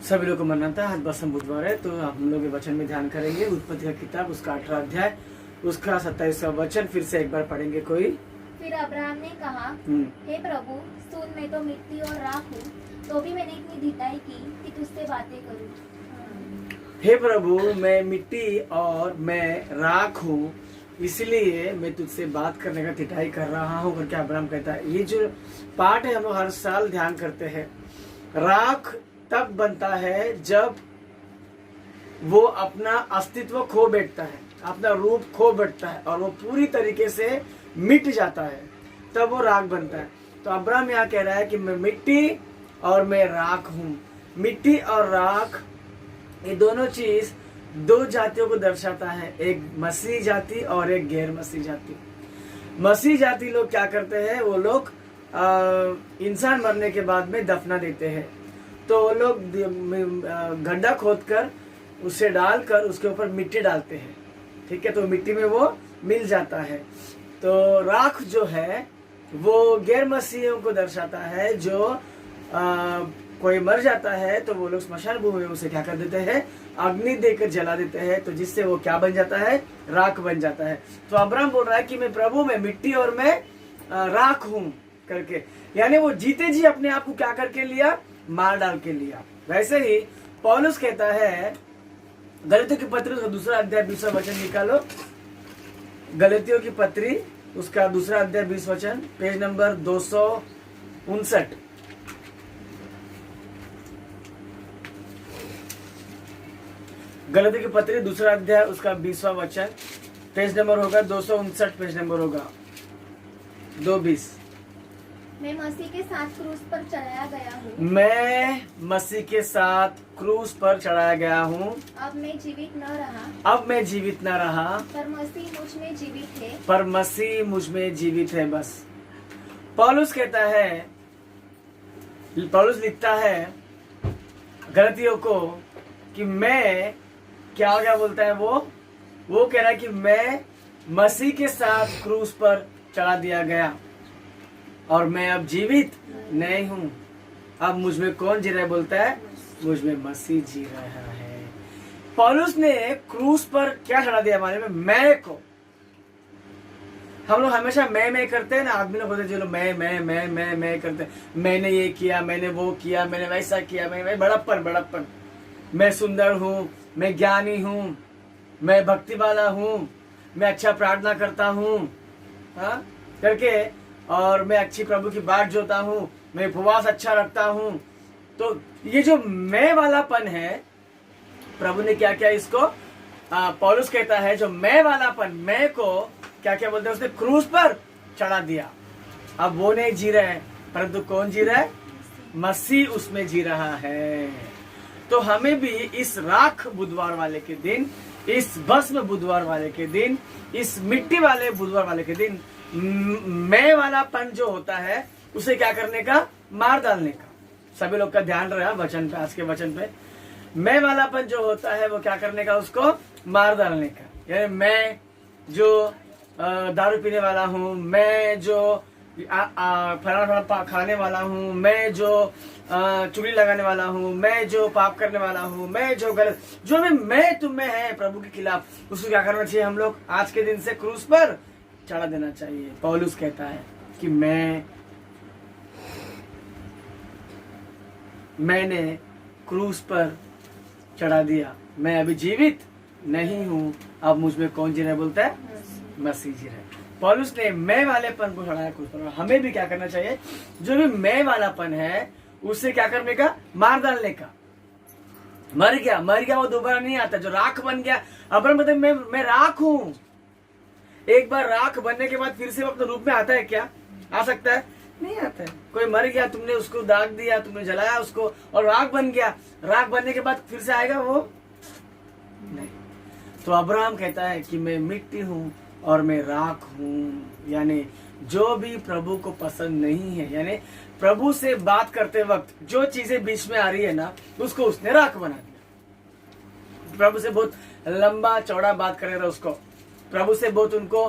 सभी लोग को मनाता है। आज बस हम बुधवार है, तो हम लोग ये वचन में ध्यान करेंगे। उत्पत्ति का किताब उसका 18 अध्याय उसका 27वां वचन फिर से एक बार पढ़ेंगे। कोई फिर अब्राहम ने कहा, हे प्रभु, सुन, मैं तो मिट्टी और राख हूँ, तो भी मैंने इतनी ढिठाई की कि तुझसे बातें करूँ। हे प्रभु, मैं मिट्टी और मैं राख हूँ, इसलिए मैं तुझसे बात करने का ढिठाई कर रहा हूँ करके अब्राहम कहता है। ये जो पाठ है हम लोग हर साल ध्यान करते हैं। राख तब बनता है जब वो अपना अस्तित्व खो बैठता है, अपना रूप खो बैठता है और वो पूरी तरीके से मिट जाता है, तब वो राख बनता है। तो अब्राहम यहाँ कह रहा है कि मैं मिट्टी और मैं राख हूँ। मिट्टी और राख ये दोनों चीज दो जातियों को दर्शाता है, एक मसीह जाति और एक गैर मसीह जाति। मसीह जाति लोग क्या करते हैं, वो लोग इंसान मरने के बाद में दफना देते हैं। तो वो लोग गड्ढा खोदकर उसे डालकर उसके ऊपर मिट्टी डालते हैं, ठीक है, तो मिट्टी में वो मिल जाता है। तो राख जो है वो गैर मसीहियों को दर्शाता है। जो कोई मर जाता है तो वो लोग स्मशान भूमि में उसे क्या कर देते हैं, अग्नि देकर जला देते हैं, तो जिससे वो क्या बन जाता है, राख बन जाता है। तो अब्राहम बोल रहा है कि मैं प्रभु, मैं मिट्टी और मैं राख हूं करके, यानी वो जीते जी अपने आप को क्या करके लिया, मार डाल के लिया। वैसे ही पौलुस कहता है, गलतियों की पत्री उसका 2 अध्याय 20वां वचन निकालो। गलतियों की पत्री उसका 2 अध्याय 20 वचन, पेज नंबर 259। गलतियों की पत्री 2 अध्याय उसका 20वां वचन, पेज नंबर होगा 259, पेज नंबर होगा 220। मैं मसीह के साथ क्रूस पर चढ़ाया गया हूँ। मैं मसीह के साथ क्रूस पर चढ़ाया गया हूँ। अब मैं जीवित न रहा, अब मैं जीवित न रहा, पर मसीह मुझ में जीवित है। पर मसीह मुझ में जीवित है। बस पौलुस कहता है, पौलुस लिखता है गलतियों को कि मैं क्या बोलता है, वो कह रहा है कि मैं मसीह के साथ क्रूस पर चढ़ा दिया गया और मैं अब जीवित नहीं हूँ। अब मुझ में कौन जी रहा है, बोलता है मुझ में मसीह जी रहा है। पौलुस ने क्रूस पर क्या चढ़ा दिया हमारे में, मैं को। हम लोग हमेशा मैं करते हैं ना, आदमी लोग होते हैं जो लोग मैं करते हैं। मैंने ये किया, मैंने वो किया, मैंने वैसा किया, मैं बड़प्पन, मैं सुंदर हूँ, मैं ज्ञानी हूँ, मैं भक्ति वाला हूँ, मैं अच्छा प्रार्थना करता हूँ, हाँ करके, और मैं अच्छी प्रभु की बात जोता हूँ, मैं उपवास अच्छा रखता हूँ। तो ये जो मैं वालापन है, प्रभु ने क्या क्या इसको, पौलुस कहता है जो मैं वालापन, मैं को क्या क्या बोलते हैं, उसने क्रूस पर चढ़ा दिया। अब वो नहीं जी रहा है, परंतु कौन जी रहा है, मसीह उसमें जी रहा है। तो हमें भी इस राख बुधवार वाले के दिन, इस भस्म बुधवार वाले के दिन, इस मिट्टी वाले बुधवार वाले के दिन मैं वालापन जो होता है उसे क्या करने का, मार डालने का। सभी लोग का ध्यान रहा वचन पे, आज के वचन पे। मैं वालापन जो होता है वो क्या करने का, उसको मार डालने का। यानी मैं जो दारू पीने वाला हूँ, मैं जो फलाना खाने वाला हूँ, मैं जो चुगली लगाने वाला हूँ, मैं जो पाप करने वाला हूँ, मैं जो गलत, जो भी मैं तुम में है प्रभु के खिलाफ, उसको क्या करना चाहिए, हम लोग आज के दिन से क्रूस पर चढ़ा देना चाहिए। पौलुस कहता है कि मैंने क्रूस पर चढ़ा दिया, मैं अभी जीवित नहीं हूँ, अब मुझ में कौन जी रहा है, बोलता है मसीह जी रहा है। पौलुस ने मैं वालेपन को चढ़ाया क्रूस पर। हमें भी क्या करना चाहिए, जो भी मैं वालापन है उससे क्या करने का, मार डालने का। मर गया वो दोबारा नहीं आता। जो राख बन गया, अब्राहम मतलब मैं राख हूँ। एक बार राख बनने के बाद फिर से वो अपने रूप में आता है क्या, आ सकता है, नहीं आता है। कोई मर गया, तुमने उसको दाग दिया, तुमने जलाया उसको और राख बन गया, राख बनने के बाद फिर से आएगा वो, नहीं। तो अब्राहम कहता है कि मैं मिट्टी हूँ और मैं राख हूँ, यानी जो भी प्रभु को पसंद नहीं है, यानी प्रभु से बात करते वक्त जो चीजें बीच में आ रही है ना, उसको उसने राख बना दिया। प्रभु से बहुत लंबा चौड़ा बात कर रहा था उसको, प्रभु से बहुत उनको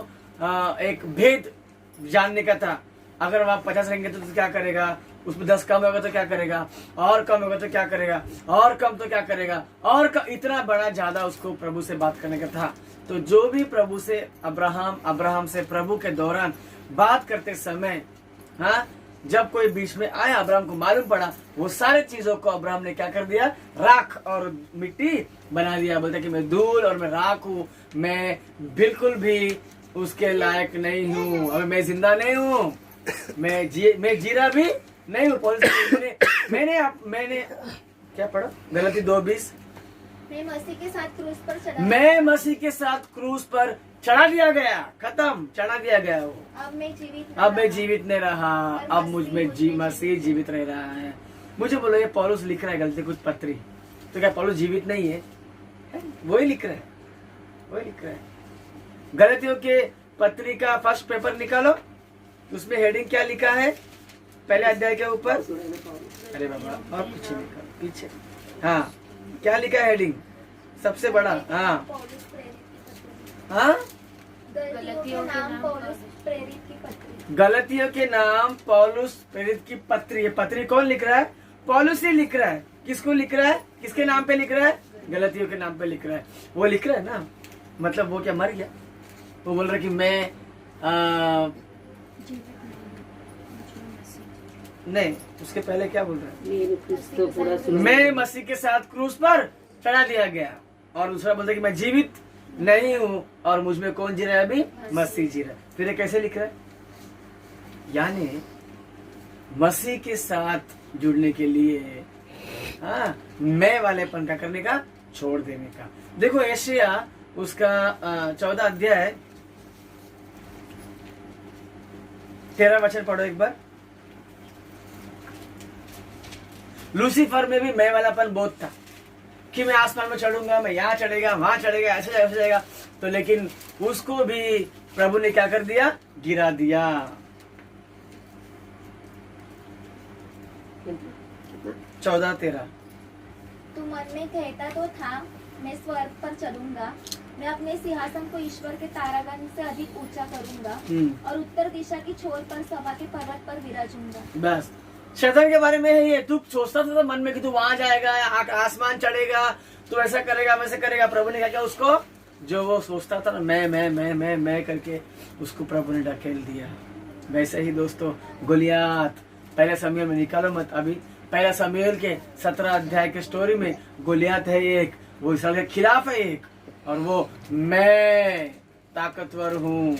एक भेद जानने का था। अगर वहां 50 रहेंगे तो क्या करेगा, उसमें 10 कम होगा तो क्या करेगा, और कम होगा तो क्या करेगा, और कम तो क्या करेगा, और इतना बड़ा ज्यादा उसको प्रभु से बात करने का था। तो जो भी प्रभु से अब्राहम से प्रभु के दौरान बात करते समय, हाँ, जब कोई बीच में आया, अब्राहम को मालूम पड़ा, वो सारे चीजों को अब्राहम ने क्या कर दिया, राख और मिट्टी बना दिया। बोलता कि मैं धूल और मैं राख हूँ, मैं बिल्कुल भी उसके लायक नहीं हूँ, और मैं जिंदा नहीं हूँ, मैं जीरा भी नहीं हूँ। मैंने क्या पढ़ा, गलती 2:20, मैं मसीह के साथ क्रूस पर चढ़ा, मैं मसीह के साथ क्रूस पर चढ़ा दिया गया, खत्म, चढ़ा दिया गया वो। अब मैं जीवित नहीं रहा, अब मुझ में मसीह जीवित रह रहा है। मुझे बोलो, ये पौलुस लिख रहा है गलती कुछ पत्री, तो क्या पौलुस जीवित नहीं है? वही लिख रहा है। गलतियों के पत्री का फर्स्ट पेपर निकालो, उसमें हेडिंग क्या लिखा है, पहले अध्याय के ऊपर, अरे बाबा और कुछ नहीं, पीछे, हाँ, क्या लिखा है हेडिंग सबसे बड़ा, हाँ, गलतियों के नाम पौलुस प्रेरित की पत्री। ये पत्री कौन लिख रहा है? पौलुस ही लिख रहा है। किसको लिख रहा है? किसके नाम पे लिख रहा है? गलतियों के नाम पे लिख रहा है। वो लिख रहा है ना, मतलब वो क्या मर गया? वो बोल रहा है कि मैं नहीं, उसके पहले क्या बोल रहा है? मैं मसीह के साथ क्रूस पर चढ़ा दिया गया। और दूसरा बोलता है कि मैं जीवित नहीं हूँ और मुझ में कौन जी रहा है अभी? मसीह जी रहा है। फिर ये कैसे लिख रहा है? यानी मसीह के साथ जुड़ने के लिए, हाँ, मैं वालेपन का करने का, छोड़ देने का। देखो यशायाह उसका 14 अध्याय 13 वचन पढ़ो एक बार। लूसीफर में भी मैं वालापन बहुत था कि मैं आसमान में चढ़ूंगा, मैं यहाँ चढ़ेगा, वहां चढ़ेगा, ऐसे जाएगा, ऐसे जाएगा। तो लेकिन उसको भी प्रभु ने क्या कर दिया? गिरा दिया। 14:13। तू मन में कहता तो था, मैं स्वर्ग पर चढ़ूंगा, मैं अपने सिंहासन को ईश्वर के तारागण से अधिक ऊंचा करूंगा और उत्तर दिशा की छोर पर सभा के पर्वत पर विराजूंगा। बस शैतान के बारे में है ये। तू सोचता था मन में कि तू वहां जाएगा, आसमान चढ़ेगा, तू ऐसा करेगा, वैसे करेगा। प्रभु ने क्या किया उसको? जो वो सोचता था ना, मैं करके, उसको प्रभु ने ढकेल दिया। वैसे ही दोस्तों, गोलियात, पहले शमूएल में निकालो मत अभी, पहला शमूएल के 17 अध्याय के स्टोरी में गोलियात है एक, वो इसराइल के खिलाफ है एक, और वो मैं ताकतवर हूँ,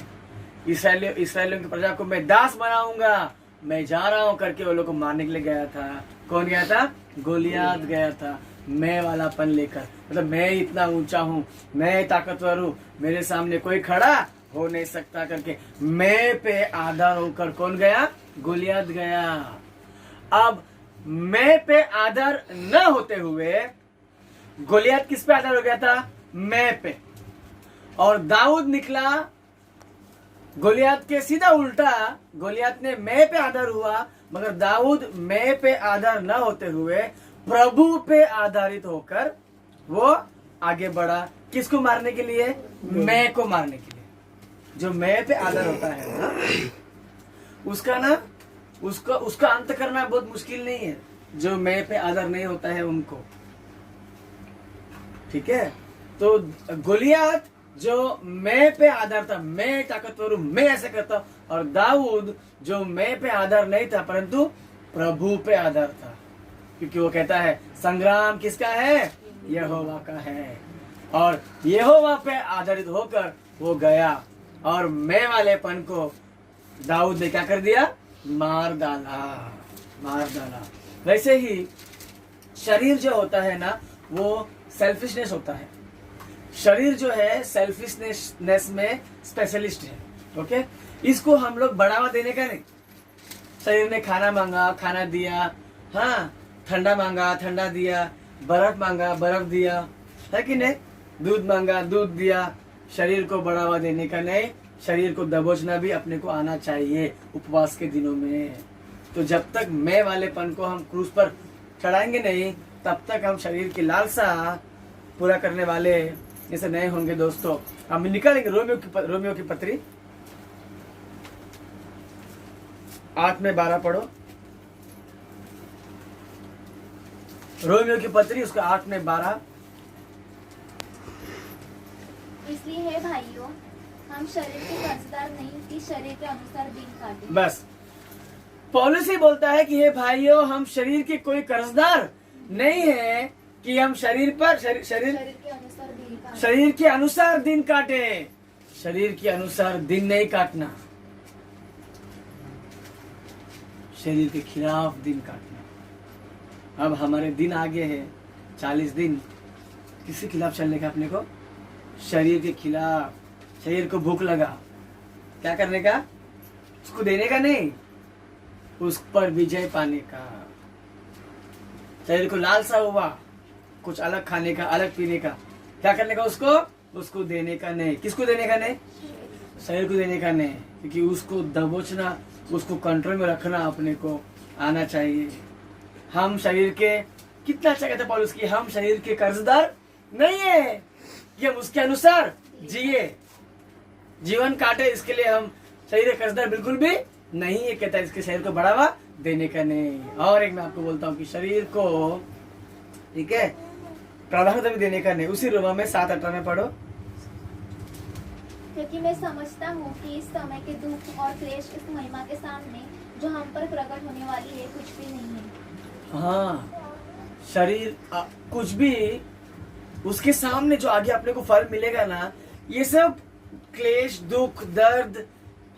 इसराइलियों की प्रजा को मैं दास बनाऊंगा, मैं जा रहा हूँ करके वो लोग को मारने के लिए गया था। कौन गया था? गोलियात गया था, मैं वालापन लेकर। मतलब मैं इतना ऊंचा हूँ, मैं ताकतवर हूँ, मेरे सामने कोई खड़ा हो नहीं सकता करके मैं पे आधार होकर कौन गया? गोलियात गया। अब मैं पे आधार न होते हुए गोलियात किस पे आधार हो गया था? मैं पे। और दाऊद निकला गोलियात के सीधा उल्टा। गोलियात ने मैं पे आधार हुआ, मगर दाऊद मैं पे आधार न होते हुए प्रभु पे आधारित होकर वो आगे बढ़ा। किसको मारने के लिए? मैं को मारने के लिए। जो मैं पे आधार होता है ना, उसका अंत करना बहुत मुश्किल नहीं है। जो मैं पे आधार नहीं होता है उनको, ठीक है। तो गोलियात जो मैं पे आधार था, मैं ताकतवर हूं, मैं ऐसा करता हूं, और दाऊद जो मैं पे आधार नहीं था परंतु प्रभु पे आधार था, क्योंकि वो कहता है संग्राम किसका है? यहोवा का है। और यहोवा पे आधारित होकर वो गया और मैं वालेपन को दाऊद ने क्या कर दिया? मार डाला। वैसे ही शरीर जो होता है ना, वो सेल्फिशनेस होता है। शरीर जो है सेल्फिशनेस में स्पेशलिस्ट है, ओके। इसको हम लोग बढ़ावा देने का नहीं। शरीर ने खाना मांगा, खाना दिया, हाँ, ठंडा मांगा, ठंडा दिया, बर्फ मांगा, बर्फ दिया, है कि नहीं? दूध मांगा, दूध दिया। शरीर को बढ़ावा देने का नहीं, शरीर को दबोचना भी अपने को आना चाहिए उपवास के दिनों में। तो जब तक मैं वालेपन को हम क्रूस पर चढ़ाएंगे नहीं, तब तक हम शरीर की लालसा पूरा करने वाले जैसे नहीं होंगे। दोस्तों, हम निकालेंगे रोमियो की पत्री 8 में 12 पढ़ो। रोमियो की पत्री उसका 8 में 12। इसलिए हे भाइयों, हम शरीर के कर्जदार नहीं कि शरीर के अनुसार दिन काटे। बस पौलुस ही बोलता है कि हे भाइयों, हम शरीर के कोई कर्जदार नहीं है कि हम शरीर के अनुसार दिन काटे। शरीर के अनुसार दिन काटे। शरीर के अनुसार दिन नहीं काटना, शरीर के खिलाफ दिन काटना। अब हमारे दिन आगे है 40 दिन, किसके खिलाफ चलने का? अपने को शरीर के खिलाफ। शरीर को भूख लगा, क्या करने का? उसको देने का नहीं, उस पर विजय पाने का। शरीर को लालसा हुआ कुछ अलग खाने का, अलग पीने का, क्या करने का? उसको देने का नहीं। किसको देने का नहीं? शरीर को देने का नहीं, क्योंकि उसको दबोचना, उसको कंट्रोल में रखना अपने को आना चाहिए। हम शरीर के, कितना अच्छा कहते पौलुस की, हम शरीर के कर्जदार नहीं है कि हम उसके अनुसार जिए, जीवन काटे। इसके लिए हम शरीर के कर्जदार बिल्कुल भी नहीं है। कहता है इसके शरीर को बढ़ावा देने का नहीं। और एक मैं आपको बोलता हूँ कि शरीर को, ठीक है, प्राधान्यता भी देने का नहीं। उसी रोमा में 7:18 में पढ़ो। क्योंकि मैं समझता हूँ कि इस समय के दुख और क्लेश इस महिमा के सामने जो हम पर प्रकट होने वाली है कुछ भी नहीं है। हाँ, शरीर कुछ भी, उसके सामने जो आगे अपने को फल मिलेगा ना, ये सब क्लेश, दुख, दर्द,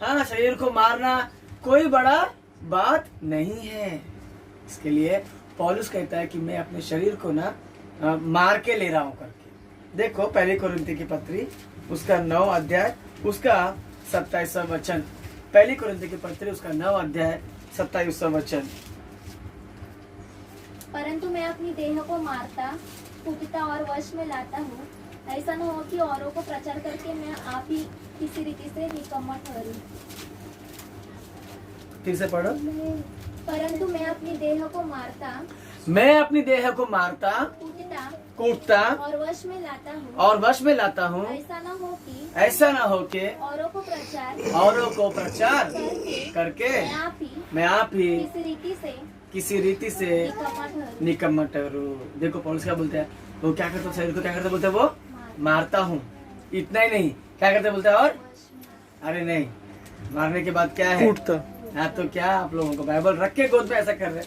हाँ, शरीर को मारना कोई बड़ा बात नहीं है। इसके लिए पौलुस कहता है कि मैं अपने शरीर को ना मार के ले रहा हूं करके। देखो पहली कोरिन्थी की पत्री उसका 9 अध्याय उसका 27वां वचन। पहली कोरिन्थी की पत्री उसका 9 अध्याय 27वां वचन। परंतु मैं अपनी देह को मारता, कूटता और वश में लाता हूँ, ऐसा न हो कि औरों को प्रचार करके मैं आप ही किसी रीति से निकम्मा ठहरूं। फिर से पढ़ो। परंतु मैं अपनी देह को मारता, मैं अपनी देह को मारता, कूटता और वश में लाता हूँ, ऐसा न हो कि औरों को प्रचार करके मैं आप ही किसी रीति से निकम्मा ठहरूं। देखो पौलुस क्या बोलते हैं, वो क्या करता है? शरीर को क्या करता बोलते हैं? वो मारता हूँ। इतना ही नहीं, क्या करते बोलते हैं? और अरे नहीं, मारने के बाद क्या है? कूटता। हाँ, तो क्या आप लोगों को बाइबल रख के गोद में ऐसा कर रहे?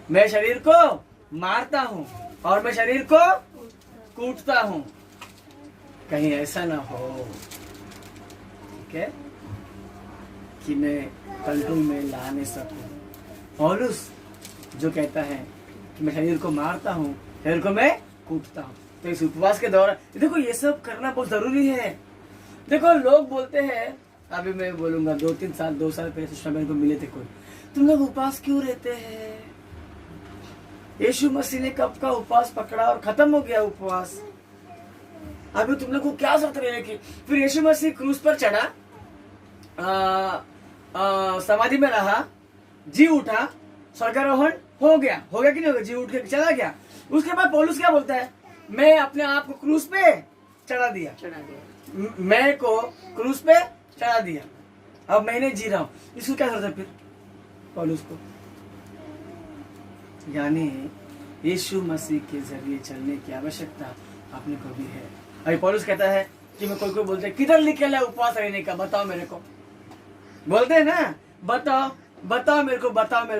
मैं शरीर को मारता हूँ और मैं शरीर को कूटता हूँ, कहीं ऐसा ना हो, ठीक है, कि मैं कंट्रोल में ला नहीं सकूं। पौलुस जो कहता है कि मैं शरीर को मारता हूँ, शरीर को मैं कूटता हूँ, तो इस उपवास के दौरान देखो ये सब करना बहुत जरूरी है। देखो लोग बोलते हैं, अभी मैं बोलूंगा 2 साल पहले सिस्टर मेरे को मिले थे, कोई तुम लोग उपवास क्यों रहते हैं? यीशु मसीह ने कब का उपवास पकड़ा और खत्म हो गया उपवास, अभी तुम लोग को क्या जरूरत रहने की? फिर यीशु मसीह क्रूस पर चढ़ा, समाधि में रहा, जी उठा, स्वर्गारोहण हो गया कि नहीं हो गया? जी उठ के चला गया। उसके बाद पौलुस क्या बोलता है? मैं अपने आप को क्रूस पे चढ़ा दिया। मैं को क्रूस पे चढ़ा दिया, अब मैं नहीं जी रहा हूं। इसको क्या जरूरत है फिर पौलुस को? यानी यीशु मसीह के जरिए चलने की आवश्यकता अपने को भी है। अभी पौलुस कहता है कि मैं कोई बोलते हैं किधर लिखे है उपवास रहने का, बताओ मेरे को, बोलते हैं ना, बताओ मेरे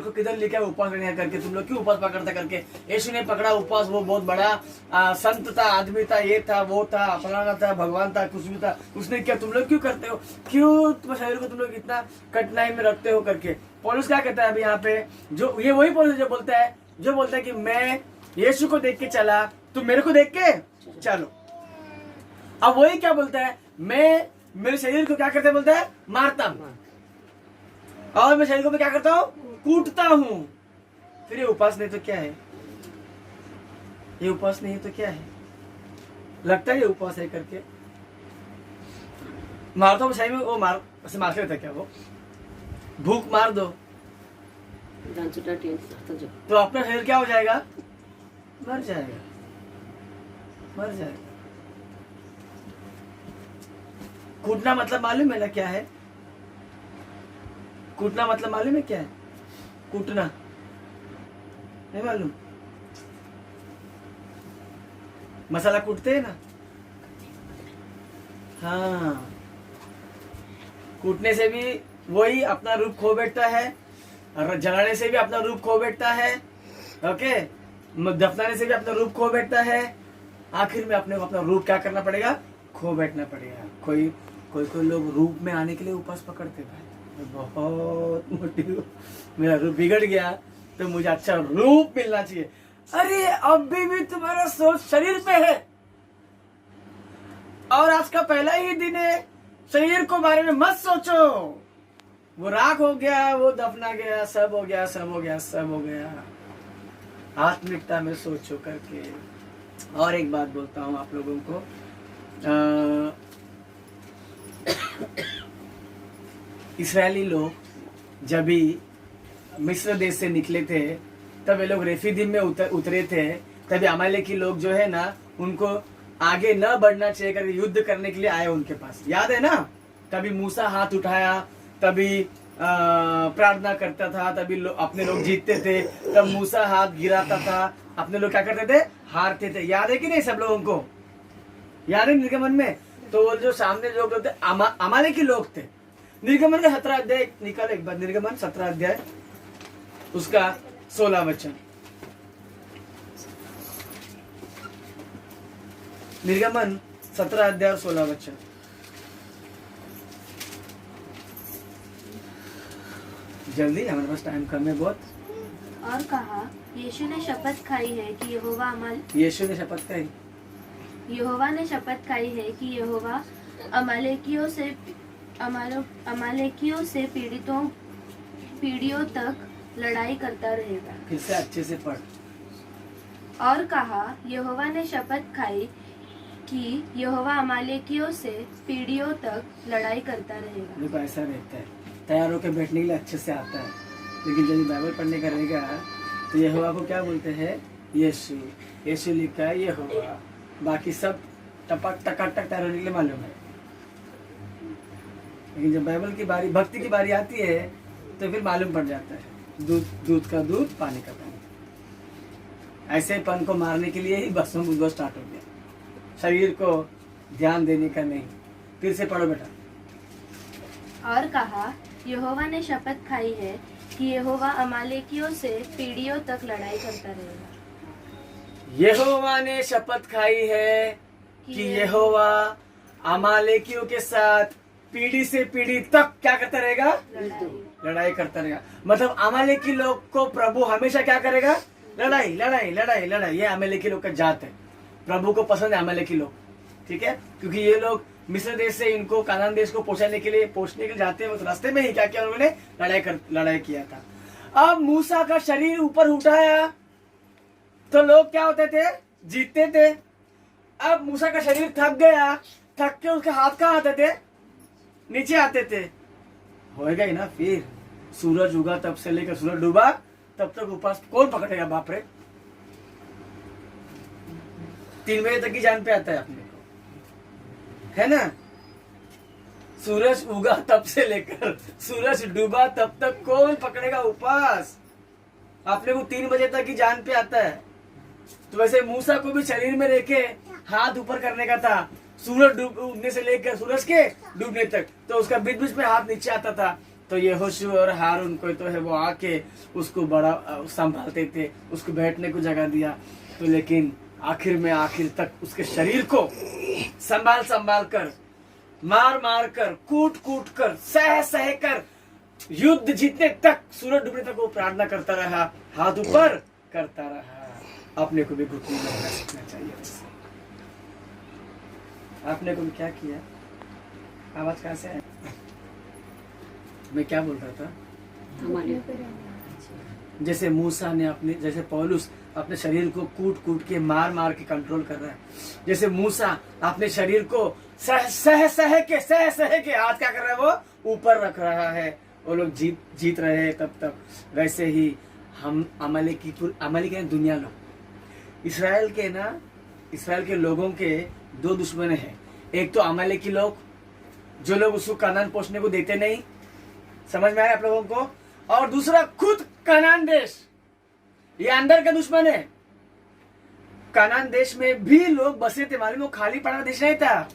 को किधर लिखा है उपवास रहने करके? तुम लोग क्यों उपवास पकड़ता करके? यीशु ने पकड़ा उपवास, वो बहुत बड़ा संत था, आदमी था, ये था, वो था, फलाना था, भगवान था, कुछ भी था, उसने क्या? तुम लोग क्यों करते हो? क्यों तुम शरीर को तुम लोग इतना कठिनाई में रखते हो करके? पौलुस क्या कहता है अभी यहाँ पे? जो ये वही पौलुस जो बोलता है कि मैं यीशु को देख के चला, तुम मेरे को देख के चलो। अब वही क्या बोलता है? मैं मेरे शरीर को क्या करता बोलता है? मारता हूं, और मैं शरीर को मैं क्या करता हूँ? कूटता हूँ। फिर ये उपास नहीं तो क्या है? ये उपास नहीं है तो क्या है? लगता है ये उपास है करके। मारता हूँ सही में, वो ऐसे मार के रहता क्या? वो भूख मार दो तो अपना शरीर क्या हो जाएगा? मर जाएगा। कूटना मतलब मालूम है ना क्या है? कूटना मतलब मालूम है क्या है? कूटना नहीं मालूम? मसाला कूटते हैं ना, हाँ, कूटने से भी वही अपना रूप खो बैठता है, और जलाने से भी अपना रूप खो बैठता है, ओके, दफनाने से भी अपना रूप खो बैठता है। आखिर में अपने को अपना रूप क्या करना पड़ेगा, खो बैठना पड़ेगा। कोई कोई लोग रूप में आने के लिए उपवास पकड़ते, भाई बहुत मोटी मेरा रूप बिगड़ गया तो मुझे अच्छा रूप मिलना चाहिए। अरे अभी भी तुम्हारा सोच शरीर पे है, और आज का पहला ही दिन है, शरीर को बारे में मत सोचो। वो राख हो गया, वो दफना गया, सब हो गया, सब हो गया, सब हो गया। आत्मिकता में सोचो करके। और एक बात बोलता हूं आप लोगों को, इस्राएली लोग जब भी मिस्र देश से निकले थे, तब ये लोग रेफीदीम में उतरे थे। तभी अमालेकी लोग जो है ना, उनको आगे न बढ़ना चाहिए करके युद्ध करने के लिए आए उनके पास, याद है ना। तभी मूसा हाथ उठाया, तभी प्रार्थना करता था, तभी अपने लोग जीतते थे। तब मूसा हाथ गिराता था, अपने लोग क्या करते थे, हारते थे। याद है कि नहीं सब लोगों को, याद है निर्गमन में। तो वो जो सामने लोग थे अमालेकी लोग थे। निर्गमन का 17 अध्याय निकालो एक बार, निर्गमन 17 अध्याय उसका 16 वचन। निर्गमन 17 अध्याय 16 वचन। जल्दी, हमारे पास टाइम कम है बहुत। और कहा, यीशु ने शपथ खाई है कि यीशु ने शपथ खाई, यहोवा ने शपथ खाई है कि यहोवा अमालेकियों से पीढ़ियों तक लड़ाई करता रहेगा। फिर से अच्छे से पढ़। और कहा, यहोवा ने शपथ खाई कि यहोवा अमालेकियों से पीढ़ियों तक लड़ाई करता रहेगा। देखो ऐसा रहता है, तैयार होकर बैठने के लिए अच्छे से आता है, लेकिन जब बाइबल पढ़ने का रहेगा तो यहोवा को क्या बोलते हैं, यीशु। यीशु लिखा है यहोवा, बाकी सब टपक टकाटक तैयार होने के लिए मालूम है। लेकिन जब बाइबल की बारी, भक्ति की बारी आती है तो फिर मालूम पड़ जाता है, दूध का दूध, पानी का पानी। ऐसे पन को मारने के लिए ही बस स्टार्ट हो गया, शरीर को ध्यान देने का नहीं। फिर से पढ़ो बेटा। और कहा, यहोवा ने शपथ खाई है कि यहोवा अमालेकियों से पीढ़ियों तक लड़ाई करता रहेगा। यहोवा ने शपथ खाई है कि यहोवा अमालेकियों के साथ पीढ़ी से पीढ़ी तक क्या करता रहेगा, लड़ाई करता रहेगा। मतलब अमालेकी लोग को प्रभु हमेशा क्या करेगा, लड़ाई लड़ाई लड़ाई लड़ाई। ये अमालेकी लोग का जात है, प्रभु को पसंद है अमालेकी लोग, ठीक है। क्योंकि ये लोग मिस्र देश से इनको कानान देश को पहुंचने के लिए जाते हैं, उस रास्ते में ही क्या किया उन्होंने, लड़ाई किया था। अब मूसा का शरीर ऊपर उठाया तो लोग क्या होते थे, जीतते थे। अब मूसा का शरीर थक गया, थक के उसके हाथ कहाँ आते थे, नीचे आते थे। होएगा ही ना। फिर सूरज उगा तब से लेकर सूरज डूबा तब तक उपवास कौन पकड़ेगा, बाप रे। 3 बजे तक की जान पे आता है अपने को, है ना। सूरज उगा तब से लेकर सूरज डूबा तब तक कौन पकड़ेगा उपवास, अपने को 3 बजे तक की जान पे आता है। तो वैसे मूसा को भी शरीर में लेके हाथ ऊपर करने का था, सूरज उगने से लेकर सूरज के डूबने तक, तो उसका बीच बीच में हाथ नीचे आता था। तो यहोशू और हारून को तो है वो आके उसको बड़ा संभालते थे, उसको बैठने को जगह दिया। तो लेकिन आखिर तक उसके शरीर को संभाल कर, मार कर, कूट कर, सह कर, युद्ध जीतने तक, सूरज डूबने तक वो प्रार्थना करता रहा, हाथ ऊपर करता रहा। अपने को भी घुटने में रहना सीखना चाहिए। आपने को भी क्या किया, आवाज कहाँ से है, मैं क्या बोल रहा था। जैसे मूसा ने जैसे पौलुस अपने शरीर को कूट के मार के कंट्रोल कर रहा है, जैसे मूसा अपने शरीर को सह के हाथ क्या कर रहा है, वो ऊपर रख रहा है, वो लोग जीत रहे हैं तब तक। वैसे ही हम अमालेकी के दुनिया लोग, इस्राएल के लोगों के 2 दुश्मन हैं। एक तो अमालेकी लोग, जो लोग उसको कनान पहुंचने को देते नहीं, समझ में आया आप लोगों को। और दूसरा खुद कनान देश, ये अंदर का दुश्मन है। कनान देश में भी लोग बसे थे, मालूम, वो खाली पड़ा देश नहीं था।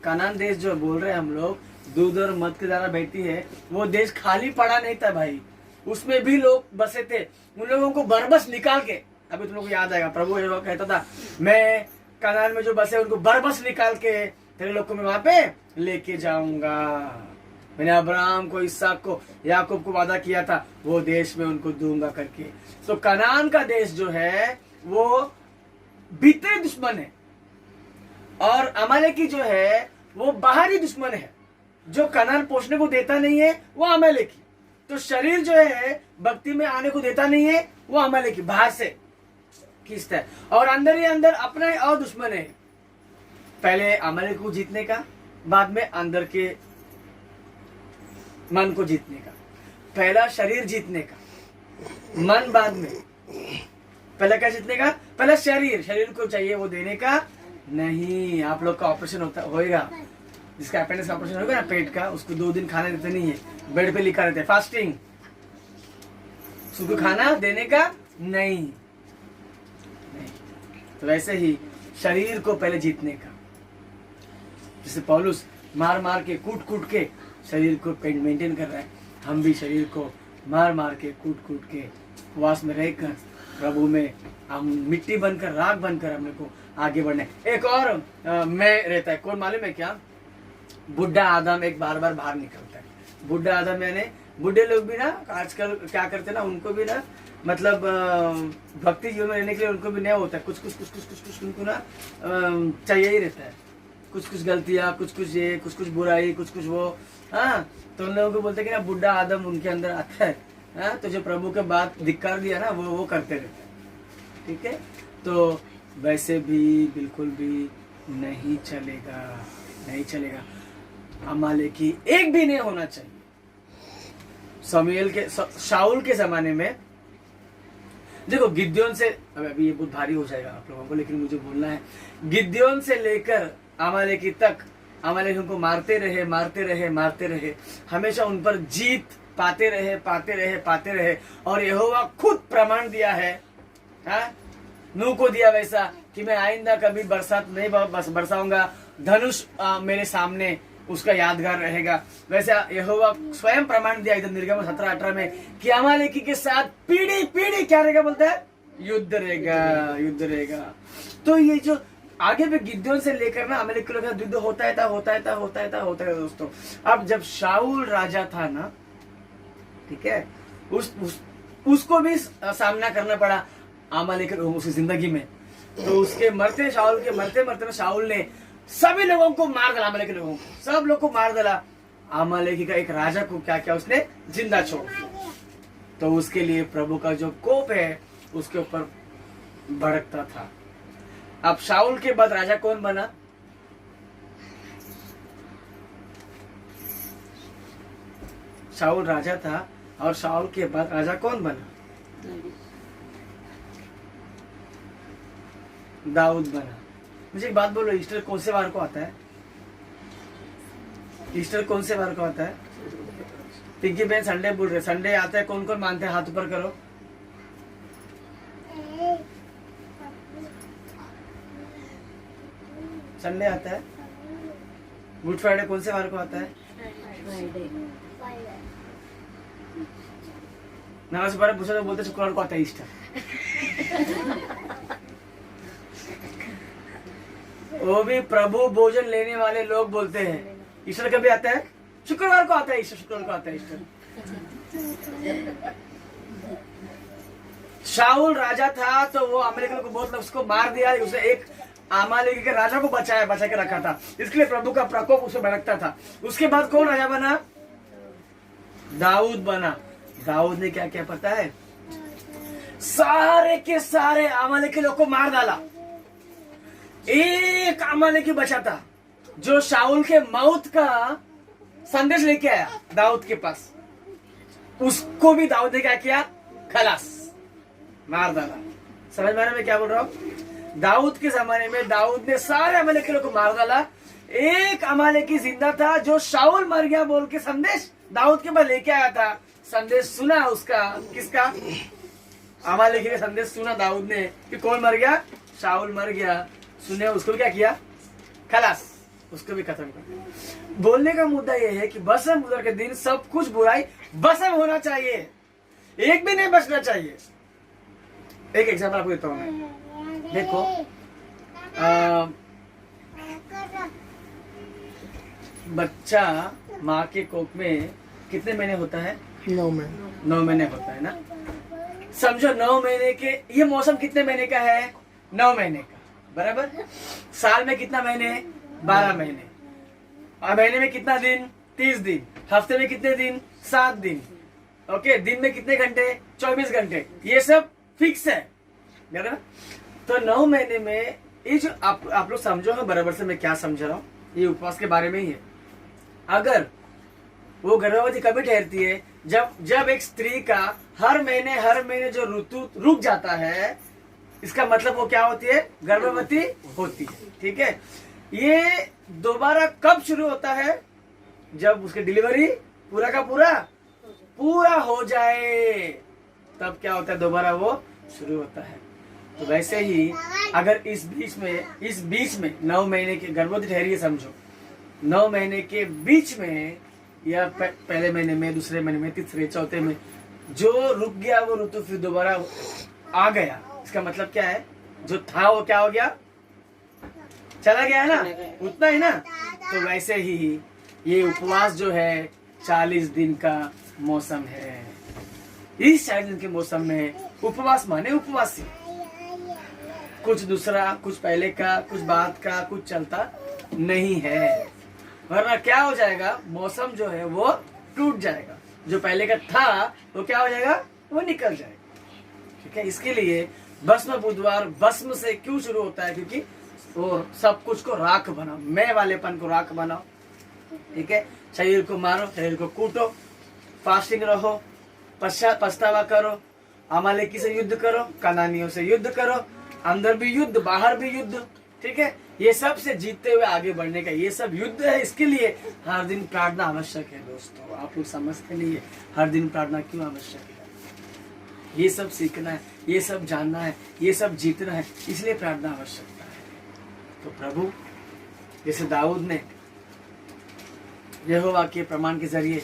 कनान देश जो बोल रहे हैं हम लोग, दूध और मध की धारा बहती है, वो देश खाली पड़ा नहीं था भाई, उसमें भी लोग बसे थे। उन लोगों को बरबस निकाल के, अभी तुम लोग को याद आएगा, प्रभु यहोवा कहता था, मैं कनान में जो बसे उनको बरबस निकाल के तेरे लोग को मैं वहां पे लेके जाऊंगा। मैंने अब्राहम को, इसहाक को, याकूब को वादा किया था, वो देश में उनको दूंगा करके। तो कनान का देश जो है वो भीतरी दुश्मन है, और अमालेकी जो है वो बाहरी दुश्मन है। जो कनान पोषने को देता नहीं है वो अमालेकी, तो शरीर जो है भक्ति में आने को देता नहीं है वो अमालेकी बाहर से खींचता है, और अंदर ही अंदर अपना ही और दुश्मन है। पहले अमालेक को जीतने का, बाद में अंदर के मन को जीतने का। पहला शरीर जीतने का, मन बाद में। पहला क्या जीतने का? पहला शरीर को चाहिए वो देने का नहीं। आप लोग का ऑपरेशन होएगा, जिसका अपेंडिक्स ऑपरेशन होगा ना पेट का, उसको 2 दिन खाना देते नहीं है, बेड पे लिखा रहता है फास्टिंग, उसको खाना देने का नहीं। तो वैसे ही शरीर को पहले जीतने का, जैसे पौलुस मार मार के कूट कूट के शरीर को मेंटेन कर रहा है, हम भी शरीर को मार मार के कूट कूट के उपवास में रहकर प्रभु में हम मिट्टी बनकर, राख बनकर हम लोग को आगे बढ़ने। एक और मैं रहता है, कौन मालूम है क्या? बुढ़ा आदम एक बार बार बाहर निकलता है। बुढ़ा आदम यानी बुढ़े लोग भी ना आजकल क्या करते हैं ना, उनको भी ना मतलब भक्ति जीवन में रहने के लिए उनको भी नहीं होता है, कुछ उनको ना चाहिए ही रहता है, कुछ गलतियां, कुछ ये, कुछ बुराई, कुछ वो। हाँ, तो उन लोगों को बोलते हैं कि ना बुढ़ा आदम उनके अंदर आता है। हाँ, तो जो प्रभु के बात धिक्कार दिया ना वो करते रहते हैं। ठीक है, तो वैसे भी बिल्कुल भी नहीं चलेगा। अमालेकी एक भी नहीं होना चाहिए। शाऊल के जमाने में देखो, गिद्योन से, अभी ये बहुत भारी हो जाएगा आप लोगों को, लेकिन मुझे बोलना है, गिद्योन से लेकर अमालेकी तक, अमालेकियों को मारते रहे, हमेशा उन पर जीत पाते रहे। और यहोवा खुद प्रमाण दिया है, नूह को दिया वैसा कि मैं आइंदा कभी बरसात नहीं बरसाऊंगा, धनुष मेरे सामने उसका यादगार रहेगा। वैसे यहोवा स्वयं प्रमाण दिया इधर निर्गम 17-18 में कि अमालेकी के साथ पीढ़ी क्या रहेगा, बोलता है युद्ध रहेगा। तो ये जो आगे भी गिद्योन से लेकर ना अमालेकी के लोगों का युद्ध होता है दोस्तों। अब जब शाऊल राजा था ना, ठीक है, उसको भी सामना करना पड़ा अमालेकी लोगों की जिंदगी में। तो उसके मरते में शाऊल ने सभी लोगों को मार डाला, अमालेकी लोगों को, सब लोग को मार डाला। अमालेकी का एक राजा को क्या किया उसने? जिंदा छोड़ दिया। तो उसके लिए प्रभु का जो कोप है उसके ऊपर भड़कता था। अब शाऊल के बाद राजा कौन बना? शाऊल राजा था, और शाऊल के बाद राजा कौन बना? दाऊद बना। मुझे एक बात बोलो, ईस्टर कौन से वार को आता है? पिंकी बहन संडे बोल रहे, संडे आता है, कौन कौन मानते हैं? हाथ ऊपर करो। संडे आता है। गुड फ्राइडे कौन से वार को आता है? ना से बारे पूछा तो बोलते शुक्रवार को आता है ईस्टर। वो भी प्रभु भोजन लेने वाले लोग बोलते हैं ईस्टर कभी आता है? शुक्रवार को आता है ईस्टर। शाऊल राजा था, तो वो अमेरिकन को बहुत उसको मार दिया, उसे एक अमालेकी के राजा को बचा के रखा था, इसलिए प्रभु का प्रकोप उसे भड़कता था। उसके बाद कौन राजा बना? दाऊद बना। दाऊद ने क्या किया पता है? सारे के सारे अमालेकी लोग को मार डाला। एक अमालेकी बचा था जो शाऊल के मौत का संदेश लेके आया दाऊद के पास, उसको भी दाऊद ने क्या किया? खलास, मार डाला। समझ में मैं क्या बोल रहा हूं? दाऊद के जमाने में दाऊद ने सारे अमालेकी लोग को मार डाला। एक अमालेकी जिंदा था जो शाऊल मर गया बोल के संदेश दाऊद के पास लेके आया था। संदेश सुना उसका, किसका? अमालेकी का संदेश सुना दाऊद ने कि कौन मर गया? शाऊल मर गया, सुने उसको क्या किया, खलास, उसको भी खत्म कर दिया। बोलने का मुद्दा यह है कि बसम बुधवार के दिन सब कुछ बुराई बसम होना चाहिए, एक भी नहीं बचना चाहिए। एक एग्जाम्पल आपको देता हूँ मैं। देखो बच्चा माँ के कोख में कितने महीने होता है, 9 महीने। 9 महीने होता है ना। समझो 9 महीने के, ये मौसम कितने महीने का है, 9 महीने का, बराबर। साल में कितना महीने, 12 महीने। और महीने में कितना दिन, 30 दिन। हफ्ते में कितने दिन, 7 दिन। ओके, दिन में कितने घंटे, 24 घंटे। ये सब फिक्स है, बराबर। तो 9 महीने में ये जो आप लोग समझो है बराबर से मैं क्या समझ रहा हूँ, ये उपवास के बारे में ही है। अगर वो गर्भवती कभी ठहरती है, जब एक स्त्री का हर महीने जो ऋतु रुक जाता है, इसका मतलब वो क्या होती है, गर्भवती होती है। ठीक है, ये दोबारा कब शुरू होता है, जब उसकी डिलीवरी पूरा का पूरा हो जाए, तब क्या होता है, दोबारा वो शुरू होता है। तो वैसे ही अगर इस बीच में 9 महीने के गर्भवती ठहरी है, समझो 9 महीने के बीच में या पहले महीने में, दूसरे महीने में, तीसरे, चौथे में जो रुक गया वो ऋतु फिर दोबारा आ गया, इसका मतलब क्या है, जो था वो क्या हो गया, चला गया है ना, उतना ही ना। तो वैसे ही ये उपवास जो है 40 दिन का मौसम है। इस 40 दिन के मौसम में उपवास माने उपवास ही, कुछ दूसरा, कुछ पहले का, कुछ बाद का, कुछ चलता नहीं है, वरना क्या हो जाएगा, मौसम जो है वो टूट जाएगा, जो पहले का था वो क्या हो जाएगा, वो निकल जाएगा। ठीक है, इसके लिए भस्म बुधवार भस्म से क्यों शुरू होता है, क्योंकि वो सब कुछ को राख बनाओ, मैं वालेपन को राख बनाओ। ठीक है, शरीर को मारो, शरीर को कूटो, फास्टिंग रहो, पछतावा करो, अमालेकी से युद्ध करो, कनानियों से युद्ध करो, अंदर भी युद्ध, बाहर भी युद्ध। ठीक है, ये सब से जीतते हुए आगे बढ़ने का ये सब युद्ध है। इसके लिए हर दिन प्रार्थना आवश्यक है दोस्तों, आप लोग समझते नहीं है हर दिन प्रार्थना क्यों आवश्यक है। ये सब सीखना है, ये सब जानना है, ये सब जीतना है, इसलिए प्रार्थना आवश्यकता है। तो प्रभु जैसे दाऊद ने यहोवा के प्रमाण के जरिए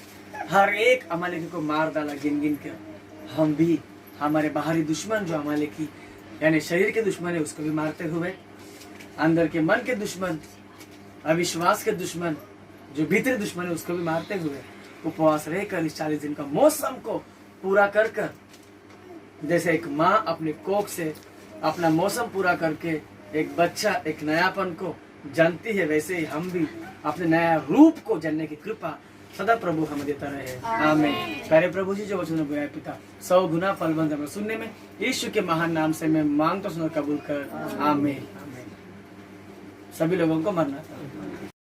हर एक अमालेकी को मार डाला गिन गिन कर, हम भी हमारे बाहरी दुश्मन जो अमालेकी यानी शरीर के दुश्मन है उसको भी मारते हुए, अंदर के मन के दुश्मन, अविश्वास के दुश्मन, जो भीतरी दुश्मन है उसको भी मारते हुए उपवास रहकर इस 40 दिन का मौसम को पूरा कर कर, जैसे एक माँ अपने कोख से अपना मौसम पूरा करके एक बच्चा एक नयापन को जानती है, वैसे ही हम भी अपने नया रूप को जानने की कृपा सदा प्रभु हमें देता रहे। आमीन। प्यारे प्रभु जी, जो वचन बोया पिता 100 गुना फलवंत हमें सुनने में, यीशु के महान नाम से मैं मांगता सुनकर कबूल कर। आमीन। सभी लोगों को मरना था।